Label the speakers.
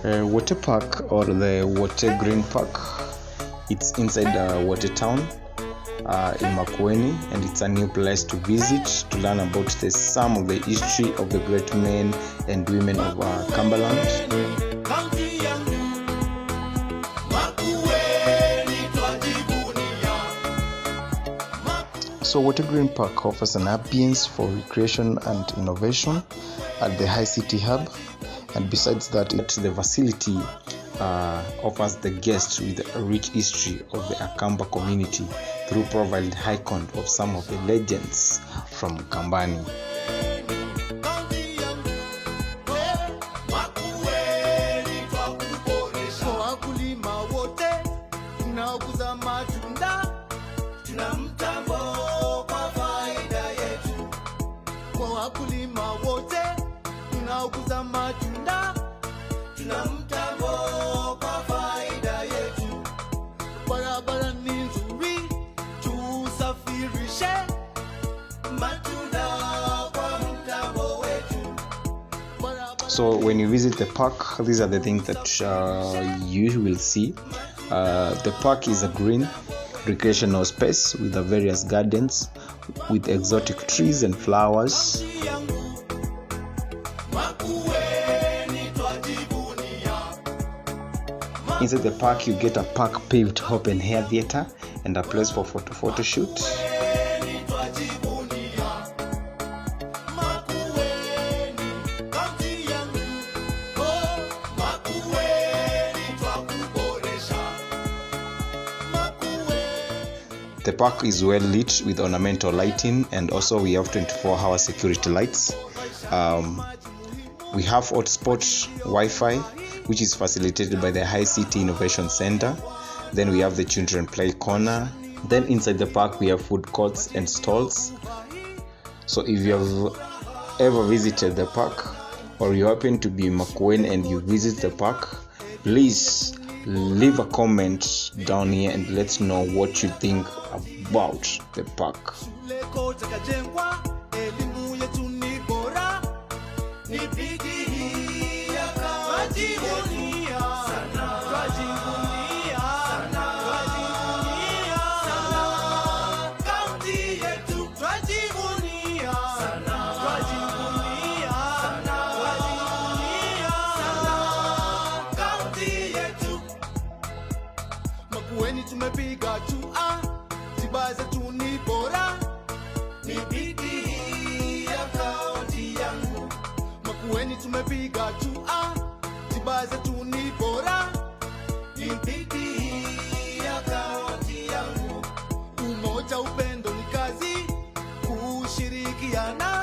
Speaker 1: Wote Park, or the Wote Green Park, it's inside Wote town in MAKUENI, and it's a new place to visit to learn about some of the history of the great men and women of Cumberland. So Wote Green Park offers an ambience for recreation and innovation at the High City Hub, and besides that, the facility offers the guests with a rich history of the Akamba community through provided icon of some of the legends from Kambani. So when you visit the park, these are the things that you will see. The park is a green recreational space with the various gardens with exotic trees and flowers. Inside the park, you get a park paved open air theater and a place for photo shoot. The park is well lit with ornamental lighting, and also we have 24-hour security lights. We have hotspot Wi-Fi, which is facilitated by the High City Innovation Center. Then we have the children play corner. Then inside the park we have food courts and stalls. So if you have ever visited the park, or you happen to be in MAKUENI and you visit the park, please leave a comment down here and let's know what you think about the park.
Speaker 2: MAKUENI tumepiga tua, tibaze tuni bora, ni bidii ya kaunti yangu. MAKUENI tumepiga tua, tibaze tuni bora, ni bidii ya kaunti yangu. Umoja, upendo ni kazi, kushirikiana